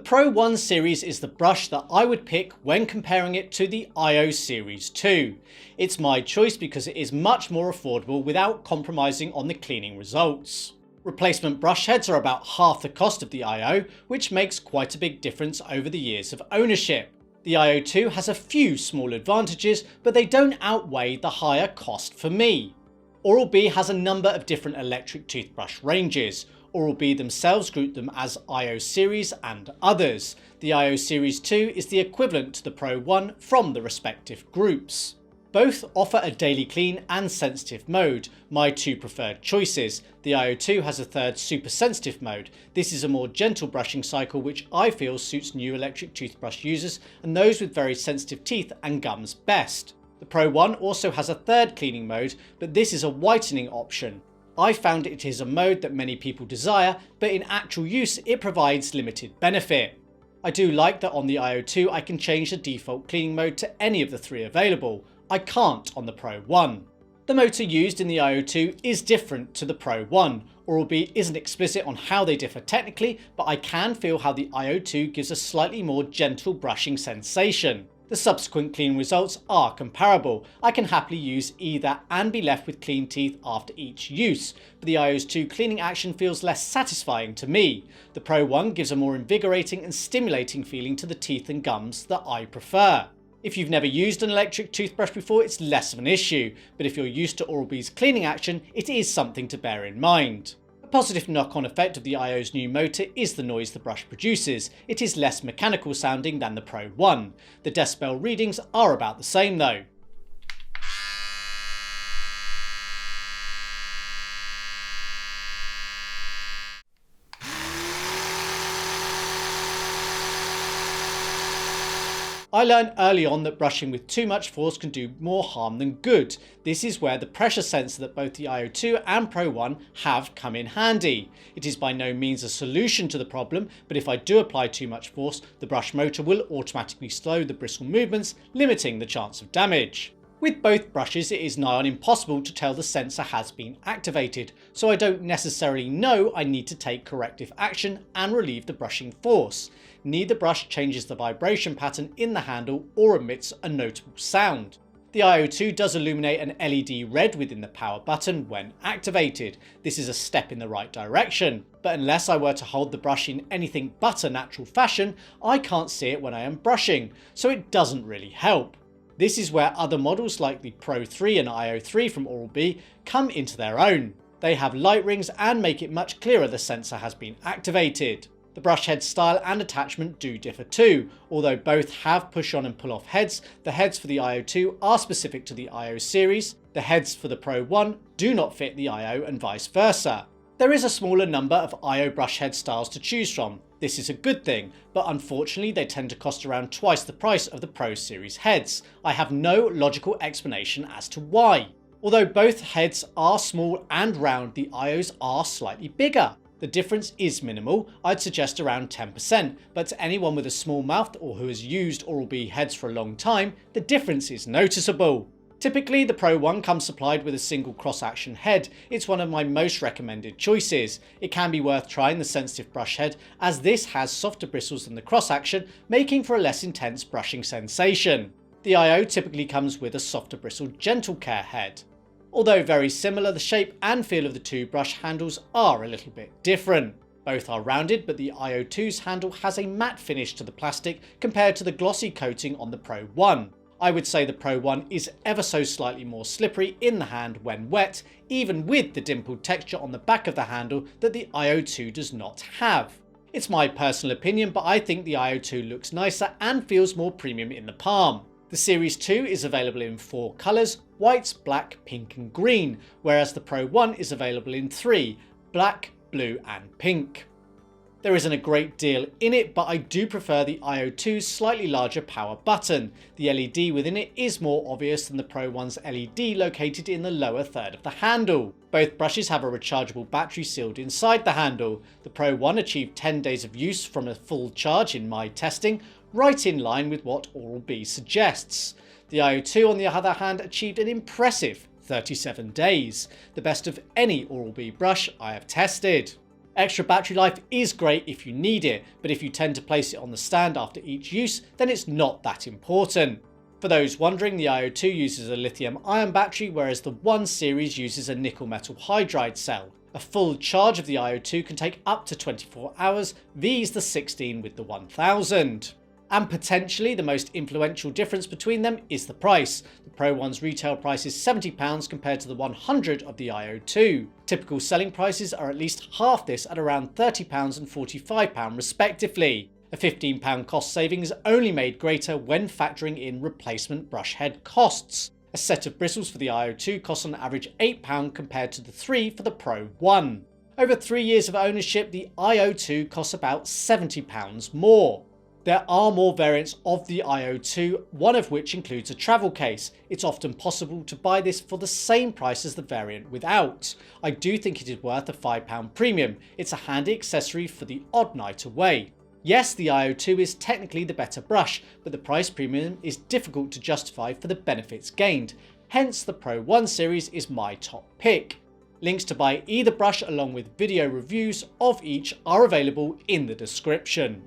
Pro 1 series is the brush that I would pick when comparing it to the iO Series 2. It's my choice because it is much more affordable without compromising on the cleaning results. Replacement brush heads are about half the cost of the iO, which makes quite a big difference over the years of ownership. The iO2 has a few small advantages, but they don't outweigh the higher cost for me. Oral-B has a number of different electric toothbrush ranges. Oral-B themselves group them as iO series and others. The iO Series 2 is the equivalent to the Pro 1 from the respective groups. Both offer a daily clean and sensitive mode, my two preferred choices. The iO2 has a third super sensitive mode. This is a more gentle brushing cycle which I feel suits new electric toothbrush users and those with very sensitive teeth and gums best. The Pro 1 also has a third cleaning mode, but this is a whitening option. I found it is a mode that many people desire, but in actual use it provides limited benefit. I do like that on the iO2 I can change the default cleaning mode to any of the three available. I can't on the Pro 1. The motor used in the iO2 is different to the Pro 1. Oral-B isn't explicit on how they differ technically, but I can feel how the iO2 gives a slightly more gentle brushing sensation. The subsequent clean results are comparable. I can happily use either and be left with clean teeth after each use, but the iO's 2 cleaning action feels less satisfying to me. The Pro 1 gives a more invigorating and stimulating feeling to the teeth and gums that I prefer. If you've never used an electric toothbrush before, it's less of an issue, but if you're used to Oral-B's cleaning action, it is something to bear in mind. A positive knock-on effect of the iO's new motor is the noise the brush produces. It is less mechanical sounding than the Pro 1. The decibel readings are about the same though. I learned early on that brushing with too much force can do more harm than good. This is where the pressure sensor that both the iO2 and Pro 1 have come in handy. It is by no means a solution to the problem, but if I do apply too much force, the brush motor will automatically slow the bristle movements, limiting the chance of damage. With both brushes it is nigh on impossible to tell the sensor has been activated, so I don't necessarily know I need to take corrective action and relieve the brushing force. Neither brush changes the vibration pattern in the handle or emits a notable sound. The iO2 does illuminate an LED red within the power button when activated. This is a step in the right direction, but unless I were to hold the brush in anything but a natural fashion, I can't see it when I am brushing, so it doesn't really help. This is where other models like the Pro 3 and iO3 from Oral-B come into their own. They have light rings and make it much clearer the sensor has been activated. The brush head style and attachment do differ too. Although both have push on and pull off heads, the heads for the iO2 are specific to the iO series. The heads for the Pro 1 do not fit the iO and vice versa. There is a smaller number of iO brush head styles to choose from. This is a good thing, but unfortunately they tend to cost around twice the price of the Pro series heads. I have no logical explanation as to why. Although both heads are small and round, the iOs are slightly bigger. The difference is minimal, I'd suggest around 10%, but to anyone with a small mouth or who has used Oral-B heads for a long time, the difference is noticeable. Typically the Pro 1 comes supplied with a single cross-action head. It's one of my most recommended choices. It can be worth trying the sensitive brush head, as this has softer bristles than the cross-action, making for a less intense brushing sensation. The iO typically comes with a softer bristled gentle care head. Although very similar, the shape and feel of the two brush handles are a little bit different. Both are rounded, but the iO2's handle has a matte finish to the plastic compared to the glossy coating on the Pro 1. I would say the Pro 1 is ever so slightly more slippery in the hand when wet, even with the dimpled texture on the back of the handle that the iO2 does not have. It's my personal opinion, but I think the iO2 looks nicer and feels more premium in the palm. The Series 2 is available in 4 colours: white, black, pink and green, whereas the Pro 1 is available in 3: black, blue and pink. There isn't a great deal in it, but I do prefer the iO2's slightly larger power button. The LED within it is more obvious than the Pro 1's LED located in the lower third of the handle. Both brushes have a rechargeable battery sealed inside the handle. The Pro 1 achieved 10 days of use from a full charge in my testing, right in line with what Oral-B suggests. The iO2 on the other hand achieved an impressive 37 days, the best of any Oral-B brush I have tested. Extra battery life is great if you need it, but if you tend to place it on the stand after each use, then it's not that important. For those wondering, the iO2 uses a lithium-ion battery, whereas the 1 series uses a nickel metal hydride cell. A full charge of the iO2 can take up to 24 hours, vs the 16 with the 1000. And potentially the most influential difference between them is the price. The Pro 1's retail price is £70 compared to the 100 of the iO2. Typical selling prices are at least half this at around £30 and £45 respectively. A £15 cost saving is only made greater when factoring in replacement brush head costs. A set of bristles for the iO2 costs on average £8 compared to the 3 for the Pro 1. Over 3 years of ownership, the iO2 costs about £70 more. There are more variants of the iO2, one of which includes a travel case. It's often possible to buy this for the same price as the variant without. I do think it is worth a £5 premium. It's a handy accessory for the odd night away. Yes, the iO2 is technically the better brush, but the price premium is difficult to justify for the benefits gained. Hence, the Pro 1 series is my top pick. Links to buy either brush along with video reviews of each are available in the description.